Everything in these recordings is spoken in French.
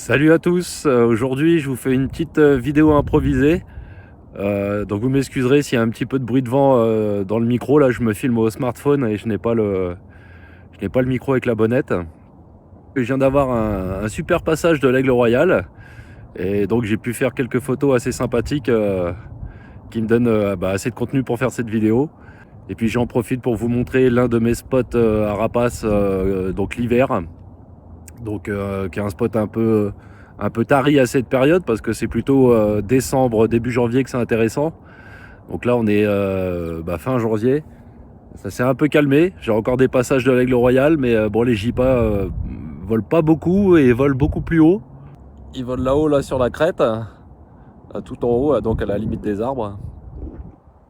Salut à tous, aujourd'hui je vous fais une petite vidéo improvisée. Donc vous m'excuserez s'il y a un petit peu de bruit de vent dans le micro. Là je me filme au smartphone et je n'ai pas le micro avec la bonnette. Je viens d'avoir un super passage de l'Aigle Royal et donc j'ai pu faire quelques photos assez sympathiques qui me donnent assez de contenu pour faire cette vidéo. Et puis j'en profite pour vous montrer l'un de mes spots à rapaces, donc l'hiver. Donc qui est un spot un peu tari à cette période parce que c'est plutôt décembre, début janvier que c'est intéressant. Donc là on est fin janvier. Ça s'est un peu calmé. J'ai encore des passages de l'Aigle Royal, mais bon, les JPA volent pas beaucoup et volent beaucoup plus haut. Ils volent là-haut, là sur la crête, tout en haut, donc à la limite des arbres.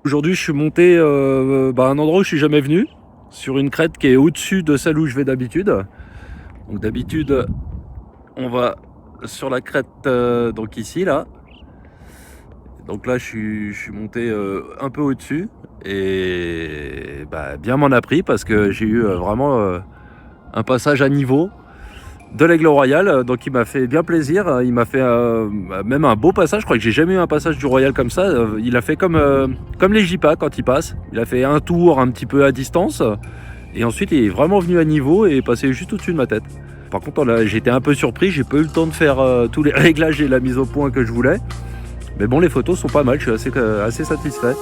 Aujourd'hui je suis monté à un endroit où je suis jamais venu, sur une crête qui est au-dessus de celle où je vais d'habitude. Donc d'habitude on va sur la crête, donc ici là. Donc là je suis monté un peu au-dessus et bien m'en a pris parce que j'ai eu vraiment un passage à niveau de l'Aigle Royal, donc il m'a fait bien plaisir. Il m'a fait même un beau passage. Je crois que j'ai jamais eu un passage du Royal comme ça. Il a fait comme les JPA quand il passe. Il a fait un tour un petit peu à distance et ensuite il est vraiment venu à niveau et est passé juste au-dessus de ma tête. Par contre j'étais un peu surpris, j'ai pas eu le temps de faire tous les réglages et la mise au point que je voulais. Mais bon, les photos sont pas mal, je suis assez satisfait.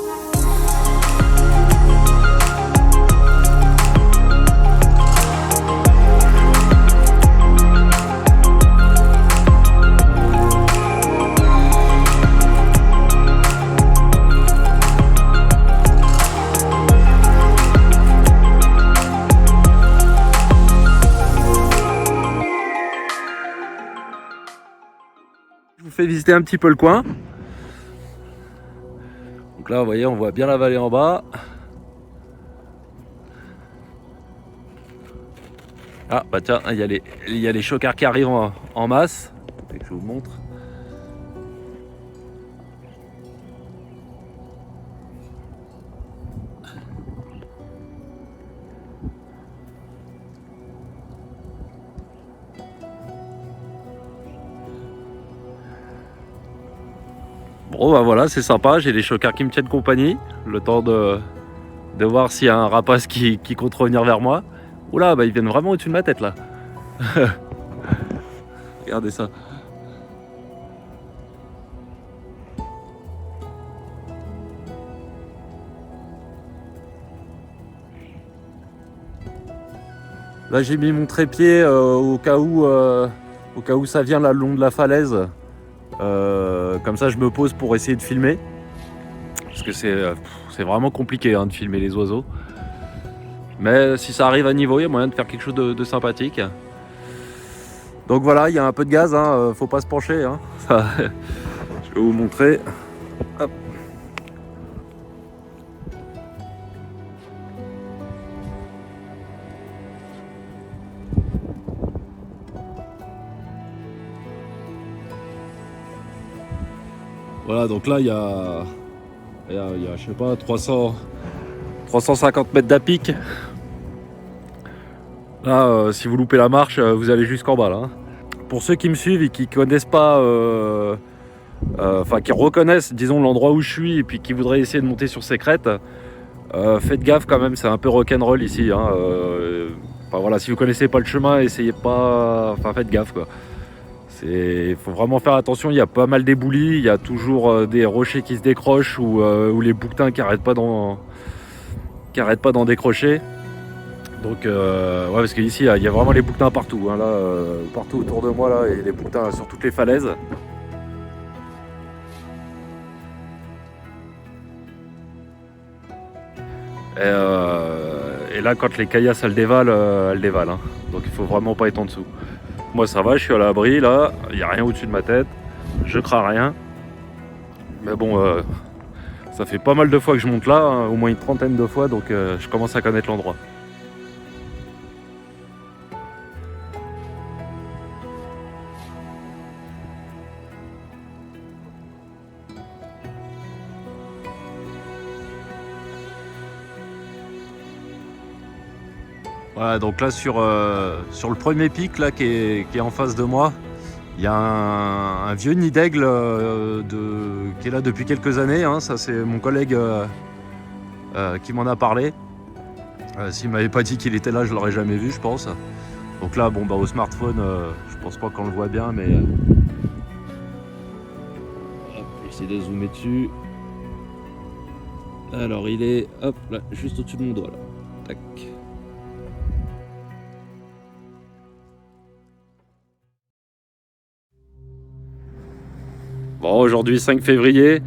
Je vous fais visiter un petit peu le coin. Donc là, vous voyez, on voit bien la vallée en bas. Ah, bah tiens, il y a les chocards qui arrivent en masse. Je vous montre. Bon, bah voilà, c'est sympa. J'ai les chocards qui me tiennent compagnie. Le temps de voir s'il y a un rapace qui compte revenir vers moi. Oula, bah ils viennent vraiment au-dessus de ma tête là. Regardez ça. Là j'ai mis mon trépied au cas où ça vient là le long de la falaise. Comme ça je me pose pour essayer de filmer. Parce que c'est vraiment compliqué de filmer les oiseaux. Mais si ça arrive à niveau, il y a moyen de faire quelque chose de sympathique. Donc voilà, il y a un peu de gaz, faut pas se pencher. Ça, je vais vous montrer. Hop. Voilà, donc là il y a je sais pas 350 mètres d'à pic. Là, si vous loupez la marche, vous allez jusqu'en bas là. Pour ceux qui me suivent et qui connaissent pas, qui reconnaissent, disons, l'endroit où je suis et puis qui voudraient essayer de monter sur ces crêtes, faites gaffe quand même, c'est un peu rock'n'roll ici. Voilà, si vous connaissez pas le chemin, essayez pas, faites gaffe quoi. Il faut vraiment faire attention, il y a pas mal d'éboulis, il y a toujours des rochers qui se décrochent ou les bouquetins qui arrêtent pas d'en décrocher. Donc ouais, parce qu'ici il y a vraiment les bouquetins partout, partout autour de moi là, et les bouquetins sur toutes les falaises. Et là quand les caillasses elles dévalent, donc il faut vraiment pas être en dessous. Moi ça va, je suis à l'abri là, il n'y a rien au-dessus de ma tête, je crains rien. Mais bon, ça fait pas mal de fois que je monte là, au moins une trentaine de fois, donc je commence à connaître l'endroit. Voilà, donc là sur le premier pic là, qui est en face de moi, Il y a un vieux nid d'aigle qui est là depuis quelques années, hein. Ça c'est mon collègue qui m'en a parlé. S'il m'avait pas dit qu'il était là, je l'aurais jamais vu, je pense. Donc là, bon, bah, au smartphone, je pense pas qu'on le voit bien, mais hop, je vais essayer de zoomer dessus. Alors il est, hop, là, juste au-dessus de mon doigt, là. Tac. Bon, aujourd'hui 5 février,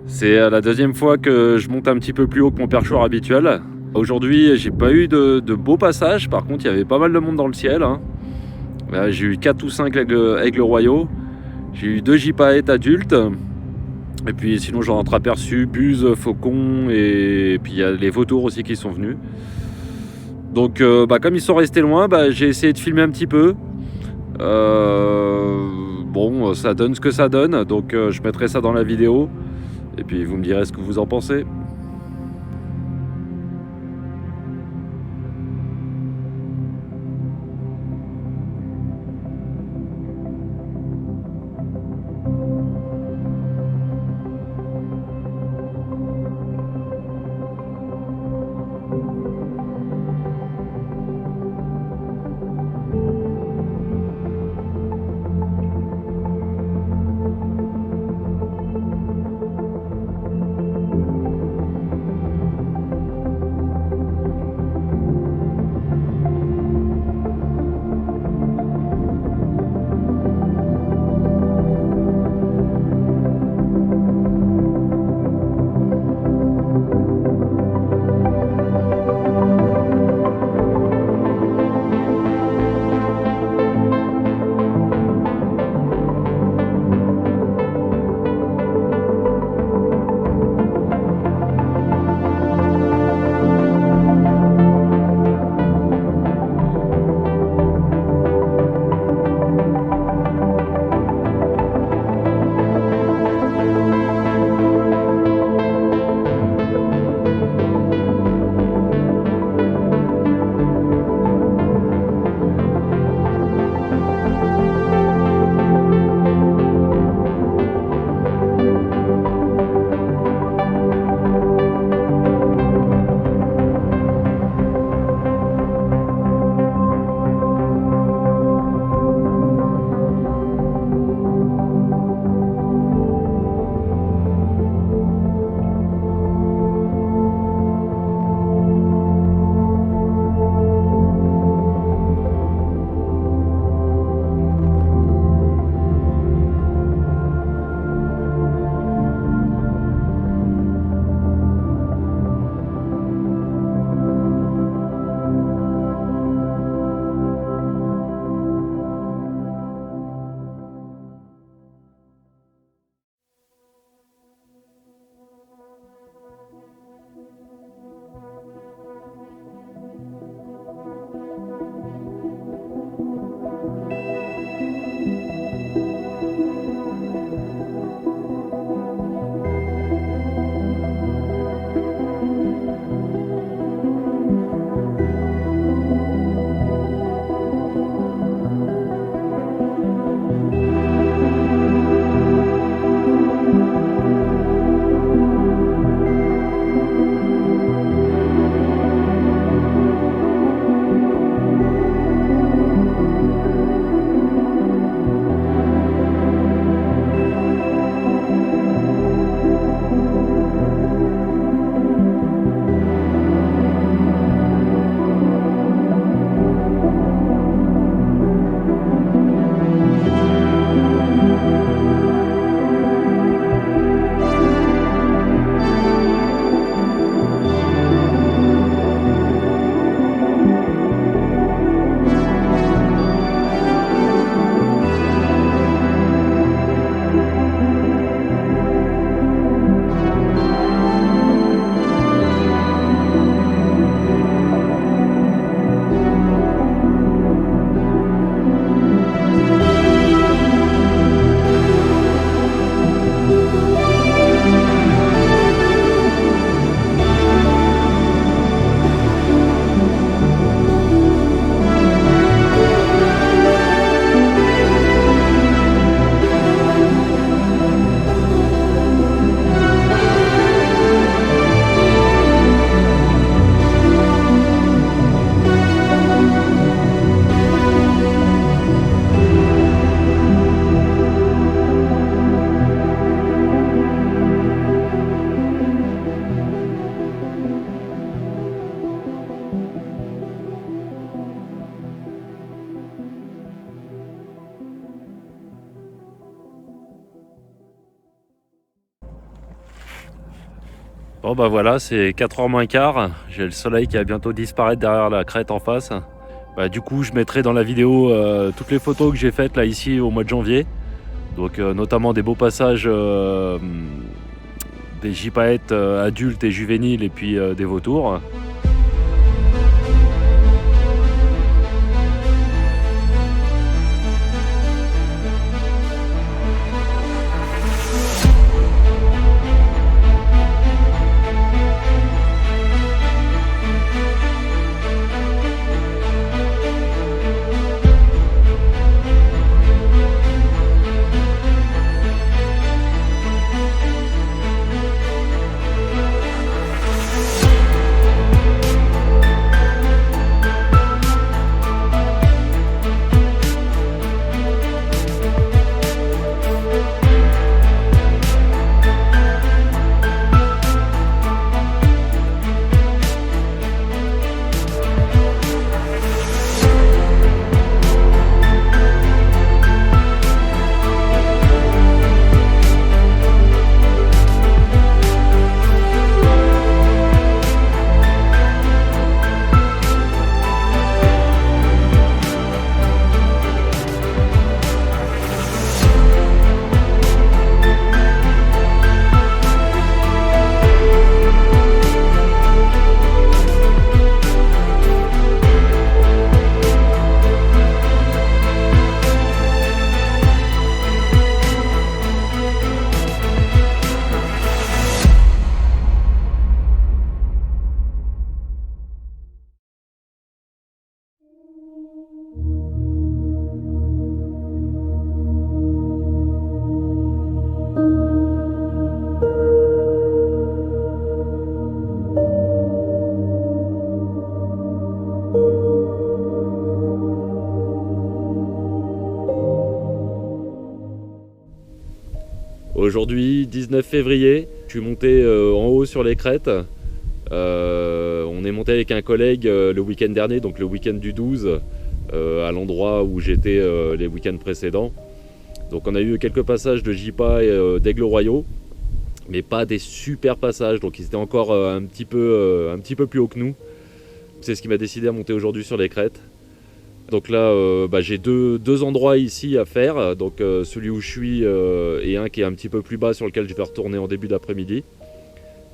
c'est la deuxième fois que je monte un petit peu plus haut que mon perchoir habituel. Aujourd'hui, j'ai pas eu de beaux passages, par contre, il y avait pas mal de monde dans le ciel, hein. J'ai eu 4 ou 5 aigles royaux, j'ai eu 2 gypaètes adultes, et puis sinon j'en ai entreaperçu buses, faucons, et puis il y a les vautours aussi qui sont venus. Donc comme ils sont restés loin, j'ai essayé de filmer un petit peu. Bon, ça donne ce que ça donne, donc je mettrai ça dans la vidéo, et puis vous me direz ce que vous en pensez. Bon bah voilà, c'est 4h moins quart. J'ai le soleil qui va bientôt disparaître derrière la crête en face. Bah, du coup, je mettrai dans la vidéo toutes les photos que j'ai faites là ici au mois de janvier. Donc notamment des beaux passages des gypaètes adultes et juvéniles et puis des vautours. Aujourd'hui, 19 février, je suis monté en haut sur les crêtes. On est monté avec un collègue le week-end dernier, donc le week-end du 12, à l'endroit où j'étais les week-ends précédents. Donc on a eu quelques passages de gypa et d'aigles royaux, mais pas des super passages, donc ils étaient encore un petit peu plus haut que nous. C'est ce qui m'a décidé à monter aujourd'hui sur les crêtes. Donc là, j'ai deux endroits ici à faire, donc celui où je suis et un qui est un petit peu plus bas sur lequel je vais retourner en début d'après-midi.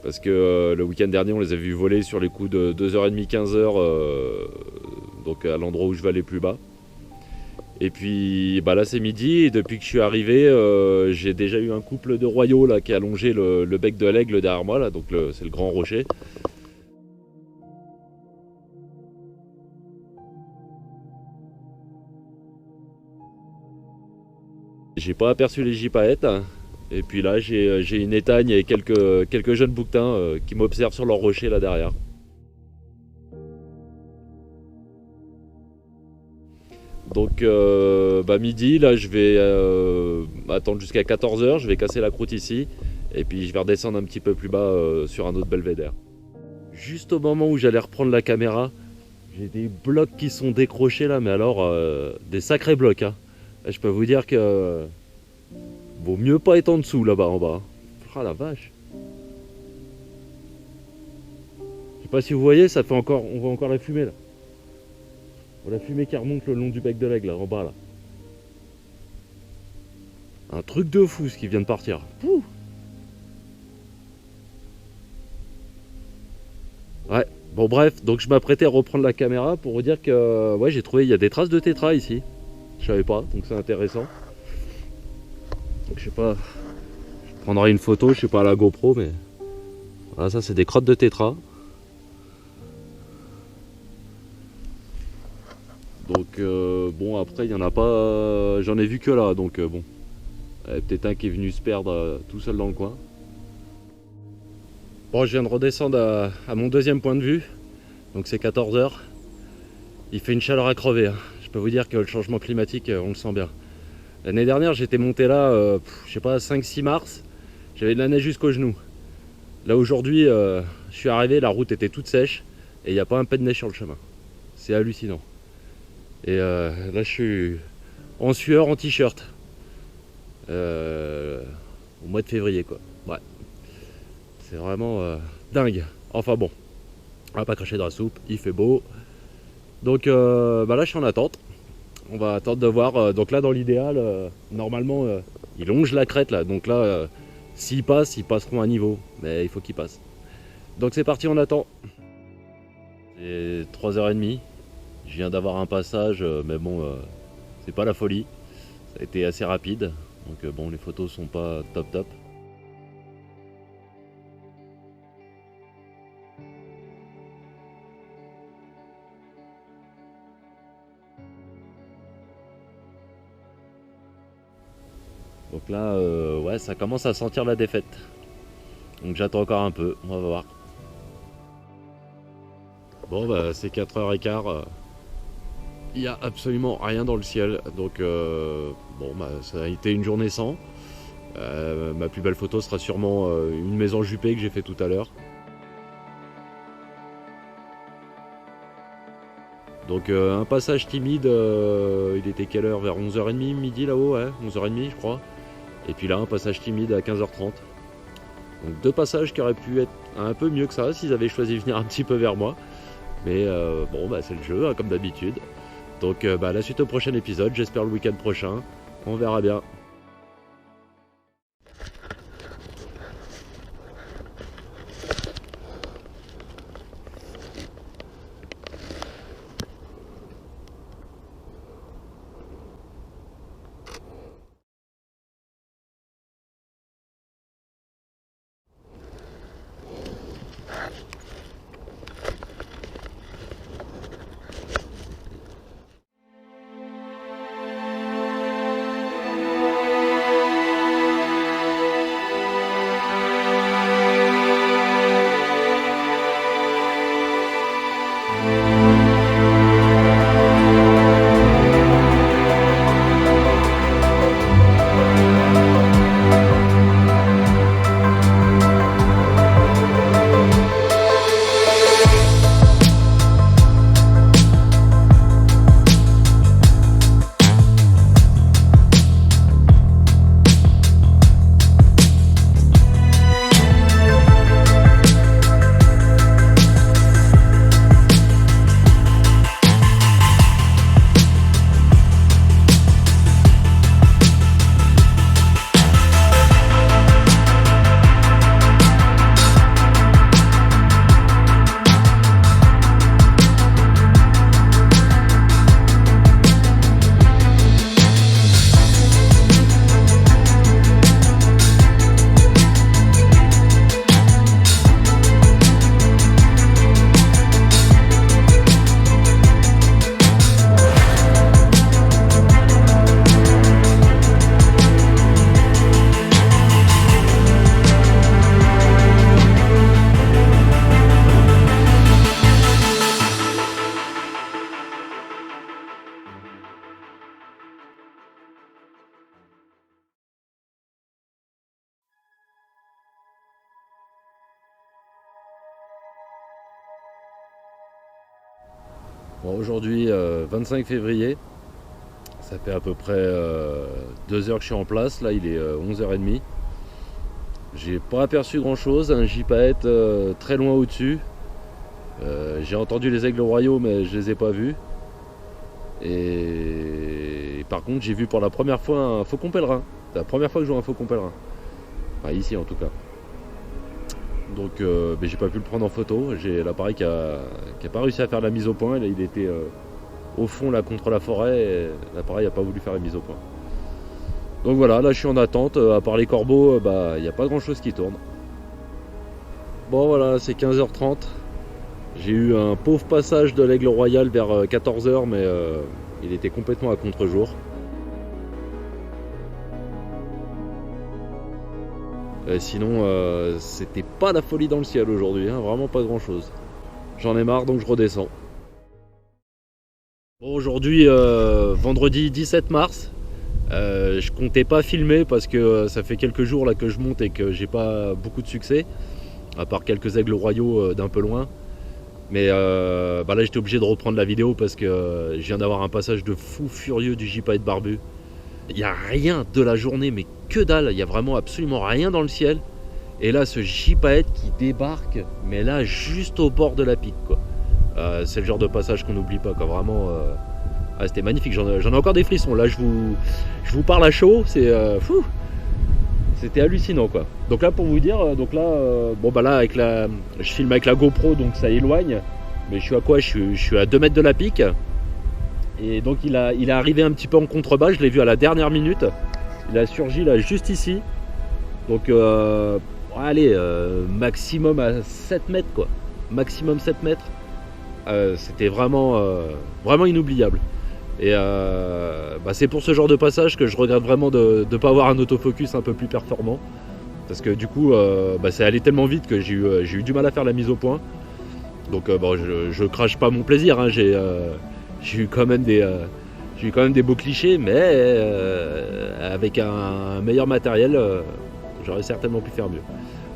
Parce que le week-end dernier, on les a vus voler sur les coups de 2h30, 15h, donc à l'endroit où je vais aller plus bas. Et puis là c'est midi, et depuis que je suis arrivé, j'ai déjà eu un couple de royaux là, qui a allongé le bec de l'aigle derrière moi, là, donc c'est le grand rocher. J'ai pas aperçu les gypaètes, et puis là j'ai une étagne et quelques jeunes bouquetins qui m'observent sur leur rocher là derrière. Donc midi, là je vais attendre jusqu'à 14h, je vais casser la croûte ici, et puis je vais redescendre un petit peu plus bas sur un autre belvédère. Juste au moment où j'allais reprendre la caméra, j'ai des blocs qui sont décrochés là, mais alors des sacrés blocs, hein. Je peux vous dire que vaut mieux pas être en dessous là-bas en bas. Ah la vache. Je sais pas si vous voyez, ça fait encore, on voit encore la fumée là. On voit la fumée qui remonte le long du bec de l'aigle là, en bas là. Un truc de fou ce qui vient de partir. Pouh. Ouais, bon bref, donc je m'apprêtais à reprendre la caméra pour vous dire que ouais, j'ai trouvé, il y a des traces de tétra ici. Je savais pas, donc c'est intéressant. Donc je sais pas, je prendrai une photo, je sais pas à la GoPro, mais voilà, ça c'est des crottes de tétra. Donc bon, après il y en a pas, j'en ai vu que là, donc bon, peut-être un qui est venu se perdre tout seul dans le coin. Bon, je viens de redescendre à mon deuxième point de vue, donc c'est 14h. Il fait une chaleur à crever, hein. Je peux vous dire que le changement climatique, on le sent bien. L'année dernière, j'étais monté là, je sais pas, 5-6 mars, j'avais de la neige jusqu'aux genoux. Là aujourd'hui, je suis arrivé, la route était toute sèche et il n'y a pas un peu de neige sur le chemin. C'est hallucinant. Et là, je suis en sueur, en t-shirt. Au mois de février, quoi. Ouais. C'est vraiment dingue. Enfin bon, on va pas cracher dans la soupe, il fait beau. Donc là je suis en attente. On va attendre de voir. Donc là dans l'idéal, normalement il longe la crête là. Donc là, s'ils passent, ils passeront à niveau. Mais il faut qu'ils passent. Donc c'est parti, on attend. C'est 3h30. Je viens d'avoir un passage, mais bon, c'est pas la folie. Ça a été assez rapide. Donc bon, les photos sont pas top. Donc là, ouais, ça commence à sentir la défaite. Donc j'attends encore un peu, on va voir. Bon, bah c'est 4h15. Il n'y a absolument rien dans le ciel. Donc bon, bah, ça a été une journée sans. Ma plus belle photo sera sûrement une maison jupée que j'ai fait tout à l'heure. Donc un passage timide, il était quelle heure? Vers 11h30, midi là-haut, ouais, 11h30 je crois. Et puis là un passage timide à 15h30. Donc deux passages qui auraient pu être un peu mieux que ça s'ils avaient choisi de venir un petit peu vers moi. Mais bon, bah, c'est le jeu, hein, comme d'habitude. Donc bah, la suite au prochain épisode, j'espère le week-end prochain. On verra bien. Bon, aujourd'hui, 25 février, ça fait à peu près 2 heures que je suis en place. Là, il est 11h30. J'ai pas aperçu grand chose, un gypaète très loin au-dessus. J'ai entendu les aigles royaux, mais je les ai pas vus. Et par contre, j'ai vu pour la première fois un faucon pèlerin. C'est la première fois que je vois un faucon pèlerin. Enfin, ici en tout cas. Donc j'ai pas pu le prendre en photo. J'ai l'appareil qui a pas réussi à faire la mise au point. Là, il était au fond là contre la forêt et l'appareil n'a pas voulu faire la mise au point. Donc voilà, là je suis en attente. À part les corbeaux, il n'y a pas grand chose qui tourne. Bon voilà, c'est 15h30. J'ai eu un pauvre passage de l'aigle royal vers 14h, mais il était complètement à contre-jour. Sinon, c'était pas la folie dans le ciel aujourd'hui, hein, vraiment pas grand chose. J'en ai marre, donc je redescends. Bon, aujourd'hui, vendredi 17 mars, je comptais pas filmer parce que ça fait quelques jours là que je monte et que j'ai pas beaucoup de succès, à part quelques aigles royaux d'un peu loin. Mais là, j'étais obligé de reprendre la vidéo parce que je viens d'avoir un passage de fou furieux du gypaète barbu. Il n'y a rien de la journée, mais que dalle, il n'y a vraiment absolument rien dans le ciel. Et là, ce gypaète qui débarque, mais là, juste au bord de la pique, quoi. C'est le genre de passage qu'on n'oublie pas, quoi. Vraiment, c'était magnifique. J'en ai encore des frissons. Là, je vous parle à chaud. C'était hallucinant, quoi. Donc là, pour vous dire, bon bah là, je filme avec la GoPro, donc ça éloigne. Mais je suis à quoi? Je suis à 2 mètres de la pique. Et donc il est arrivé un petit peu en contrebas. Je l'ai vu à la dernière minute. Il a surgi là, juste ici. Donc allez, maximum à 7 mètres, quoi. Maximum 7 mètres. C'était vraiment inoubliable. Et c'est pour ce genre de passage que je regrette vraiment de ne pas avoir un autofocus un peu plus performant. Parce que du coup, c'est allé tellement vite que j'ai eu du mal à faire la mise au point. Donc je crache pas mon plaisir, hein. J'ai eu quand même des beaux clichés, mais avec un meilleur matériel, j'aurais certainement pu faire mieux.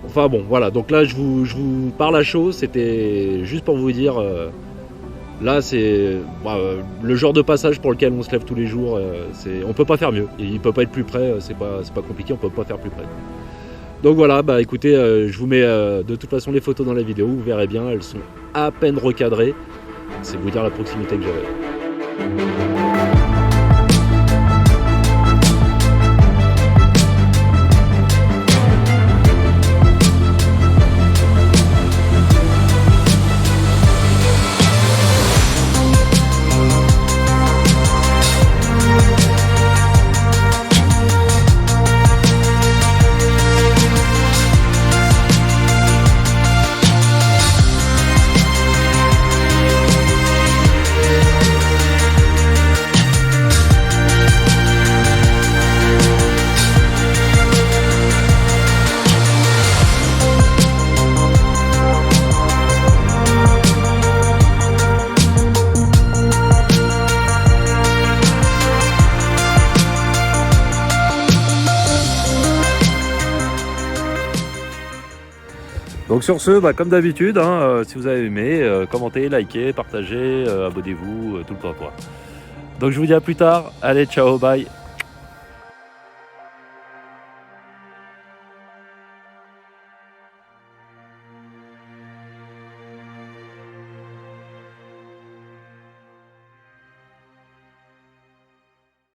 Enfin bon, voilà, donc là je vous parle à chaud, c'était juste pour vous dire, là c'est le genre de passage pour lequel on se lève tous les jours, on peut pas faire mieux, il peut pas être plus près, c'est pas compliqué, on peut pas faire plus près. Donc voilà, écoutez, je vous mets de toute façon les photos dans la vidéo, vous verrez bien, elles sont à peine recadrées, c'est vous dire la proximité que j'avais. Donc sur ce, comme d'habitude, si vous avez aimé, commentez, likez, partagez, abonnez-vous, tout le temps quoi. Donc je vous dis à plus tard, allez ciao, bye.